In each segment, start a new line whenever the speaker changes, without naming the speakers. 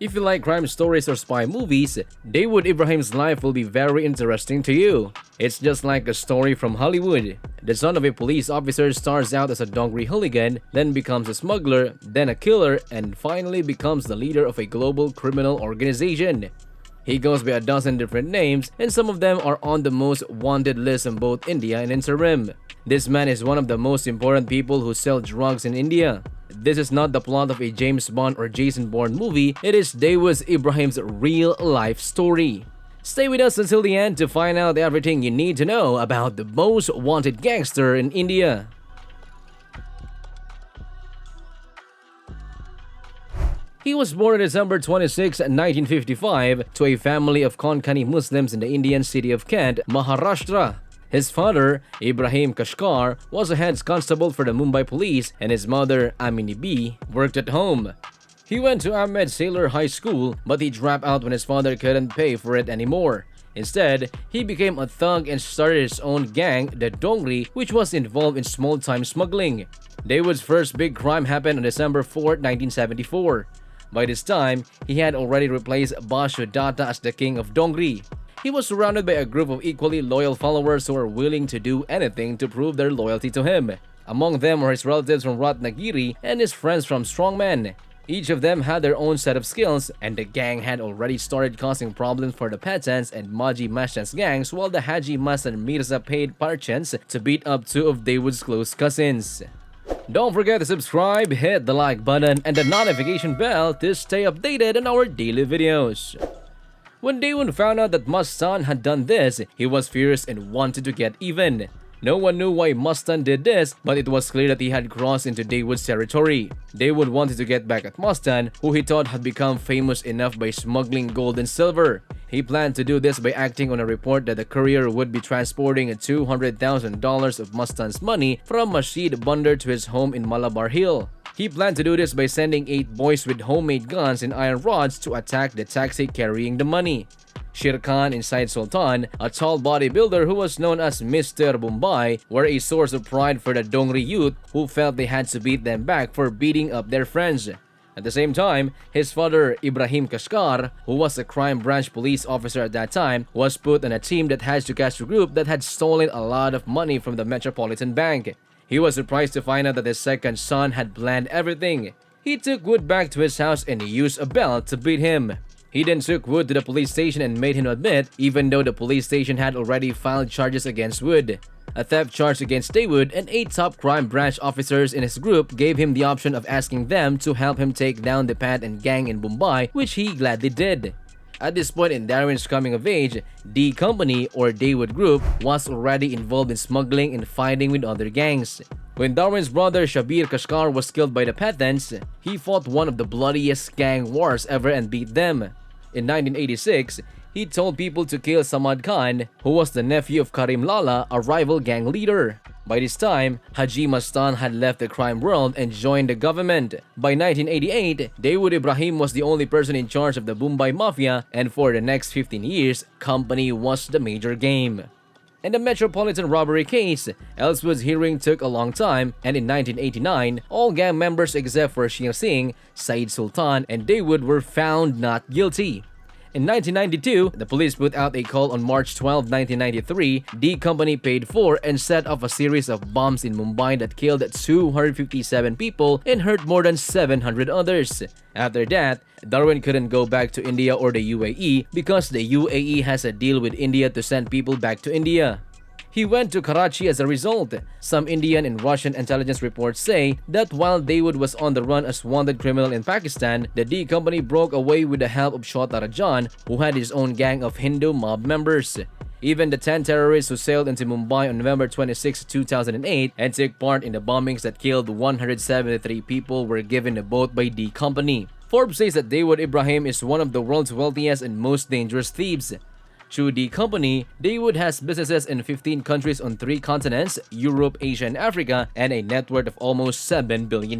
If you like crime stories or spy movies, Dawood Ibrahim's life will be very interesting to you. It's just like a story from Hollywood. The son of a police officer starts out as a Dongri hooligan, then becomes a smuggler, then a killer, and finally becomes the leader of a global criminal organization. He goes by a dozen different names, and some of them are on the most wanted list in both India and interim. This man is one of the most important people who sell drugs in India. This is not the plot of a James Bond or Jason Bourne movie, it is Dawood Ibrahim's real-life story. Stay with us until the end to find out everything you need to know about the most wanted gangster in India. He was born on December 26, 1955, to a family of Konkani Muslims in the Indian city of Kent, Maharashtra. His father, Ibrahim Kashkar, was a head constable for the Mumbai police, and his mother, Amini B, worked at home. He went to Ahmed Sailor High School, but he dropped out when his father couldn't pay for it anymore. Instead, he became a thug and started his own gang, the Dongri, which was involved in small-time smuggling. Dawood's first big crime happened on December 4, 1974. By this time, he had already replaced Basho Datta as the king of Dongri. He was surrounded by a group of equally loyal followers who were willing to do anything to prove their loyalty to him. Among them were his relatives from Ratnagiri and his friends from Strongman. Each of them had their own set of skills, and the gang had already started causing problems for the Pathans and Maji Mastans gangs, while the Haji Mas and Mirza paid Parchans to beat up two of Dawood's close cousins. Don't forget to subscribe, hit the like button, and the notification bell to stay updated on our daily videos. When Dawood found out that Mastan had done this, he was furious and wanted to get even. No one knew why Mastan did this, but it was clear that he had crossed into Dawood's territory. Dawood wanted to get back at Mastan, who he thought had become famous enough by smuggling gold and silver. He planned to do this by acting on a report that the courier would be transporting $200,000 of Mastan's money from Masjid Bandar to his home in Malabar Hill. He planned to do this by sending 8 boys with homemade guns and iron rods to attack the taxi carrying the money. Sher Khan and Syed Sultan, a tall bodybuilder who was known as Mr. Mumbai, were a source of pride for the Dongri youth who felt they had to beat them back for beating up their friends. At the same time, his father, Ibrahim Kashkar, who was a crime branch police officer at that time, was put on a team that had to catch a group that had stolen a lot of money from the Metropolitan Bank. He was surprised to find out that his second son had planned everything. He took Wood back to his house and used a belt to beat him. He then took Wood to the police station and made him admit, even though the police station had already filed charges against Wood. A theft charge against Dawood and 8 top crime branch officers in his group gave him the option of asking them to help him take down the Pathan gang in Mumbai, which he gladly did. At this point in Darwin's coming of age, D Company or Dawood Group was already involved in smuggling and fighting with other gangs. When Darwin's brother Shabir Kashkar was killed by the Pathans, he fought one of the bloodiest gang wars ever and beat them. In 1986, he told people to kill Samad Khan, who was the nephew of Karim Lala, a rival gang leader. By this time, Haji Mastan had left the crime world and joined the government. By 1988, Dawood Ibrahim was the only person in charge of the Mumbai Mafia, and for the next 15 years, company was the major game. In the Metropolitan robbery case, Elswood's hearing took a long time, and in 1989, all gang members except for Sher Singh, Syed Sultan, and Dawood were found not guilty. In 1992, the police put out a call on March 12, 1993. D Company paid for and set off a series of bombs in Mumbai that killed 257 people and hurt more than 700 others. After that, Darwin couldn't go back to India or the UAE because the UAE has a deal with India to send people back to India. He went to Karachi as a result. Some Indian and Russian intelligence reports say that while Dawood was on the run as wanted criminal in Pakistan, the D Company broke away with the help of Chota Rajan, who had his own gang of Hindu mob members. Even the 10 terrorists who sailed into Mumbai on November 26, 2008 and took part in the bombings that killed 173 people were given a boat by D Company. Forbes says that Dawood Ibrahim is one of the world's wealthiest and most dangerous thieves. Through the company, Dawood has businesses in 15 countries on 3 continents, Europe, Asia, and Africa, and a net worth of almost $7 billion.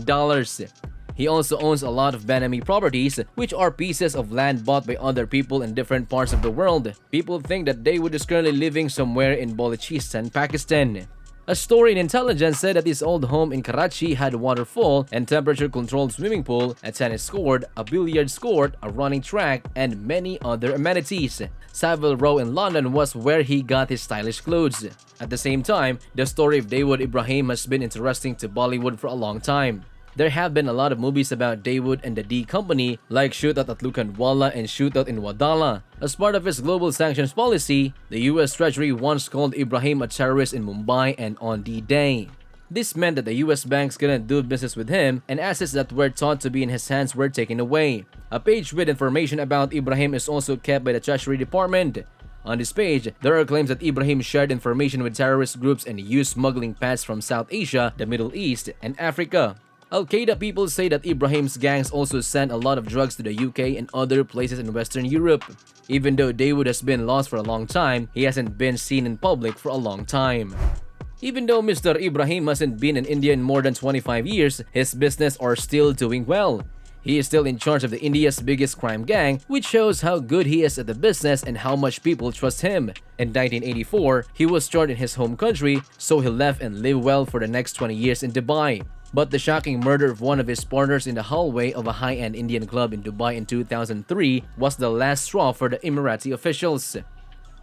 He also owns a lot of Benami properties, which are pieces of land bought by other people in different parts of the world. People think that Dawood is currently living somewhere in Balochistan, Pakistan. A story in intelligence said that his old home in Karachi had a waterfall and temperature-controlled swimming pool, a tennis court, a billiards court, a running track, and many other amenities. Savile Row in London was where he got his stylish clothes. At the same time, the story of Dawood Ibrahim has been interesting to Bollywood for a long time. There have been a lot of movies about Dawood and the D Company, like Shootout at Lokhandwala and Shootout in Wadala. As part of his global sanctions policy, the US Treasury once called Ibrahim a terrorist in Mumbai and on D-Day. This meant that the US banks couldn't do business with him, and assets that were thought to be in his hands were taken away. A page with information about Ibrahim is also kept by the Treasury Department. On this page, there are claims that Ibrahim shared information with terrorist groups and used smuggling paths from South Asia, the Middle East, and Africa. Al-Qaeda people say that Ibrahim's gangs also sent a lot of drugs to the UK and other places in Western Europe. Even though Dawood has been lost for a long time, he hasn't been seen in public for a long time. Even though Mr. Ibrahim hasn't been in India in more than 25 years, his business are still doing well. He is still in charge of India's biggest crime gang, which shows how good he is at the business and how much people trust him. In 1984, he was charged in his home country, so he left and lived well for the next 20 years in Dubai. But the shocking murder of one of his partners in the hallway of a high-end Indian club in Dubai in 2003 was the last straw for the Emirati officials.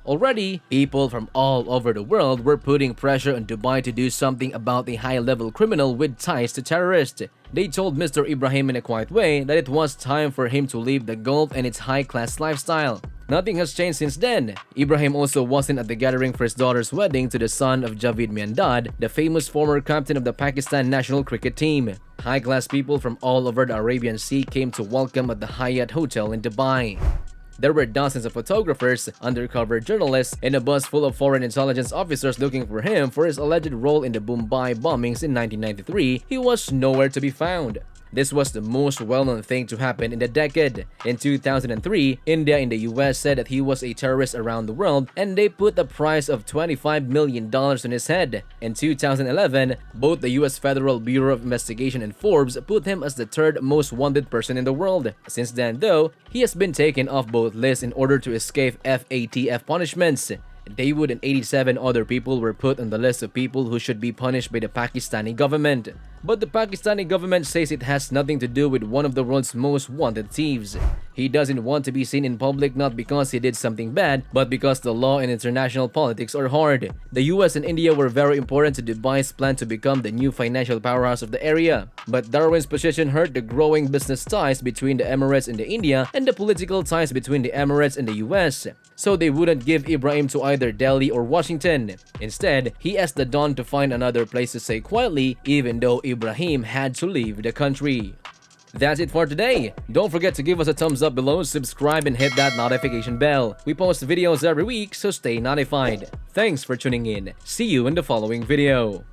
Already, people from all over the world were putting pressure on Dubai to do something about the high-level criminal with ties to terrorists. They told Mr. Ibrahim in a quiet way that it was time for him to leave the Gulf and its high-class lifestyle. Nothing has changed since then. Ibrahim also wasn't at the gathering for his daughter's wedding to the son of Javid Miandad, the famous former captain of the Pakistan national cricket team. High-class people from all over the Arabian Sea came to welcome at the Hyatt Hotel in Dubai. There were dozens of photographers, undercover journalists, and a bus full of foreign intelligence officers looking for him for his alleged role in the Mumbai bombings in 1993. He was nowhere to be found. This was the most well-known thing to happen in the decade. In 2003, India and the US said that he was a terrorist around the world, and they put a price of $25 million on his head. In 2011, both the US Federal Bureau of Investigation and Forbes put him as the third most wanted person in the world. Since then, though, he has been taken off both lists in order to escape FATF punishments. Dawood and 87 other people were put on the list of people who should be punished by the Pakistani government. But the Pakistani government says it has nothing to do with one of the world's most wanted thieves. He doesn't want to be seen in public not because he did something bad, but because the law and international politics are hard. The US and India were very important to Dubai's plan to become the new financial powerhouse of the area. But Darwin's position hurt the growing business ties between the Emirates and the India and the political ties between the Emirates and the US. So they wouldn't give Ibrahim to either Delhi or Washington. Instead, he asked the Don to find another place to stay quietly, even though Ibrahim had to leave the country. That's it for today. Don't forget to give us a thumbs up below, subscribe, and hit that notification bell. We post videos every week, so stay notified. Thanks for tuning in. See you in the following video.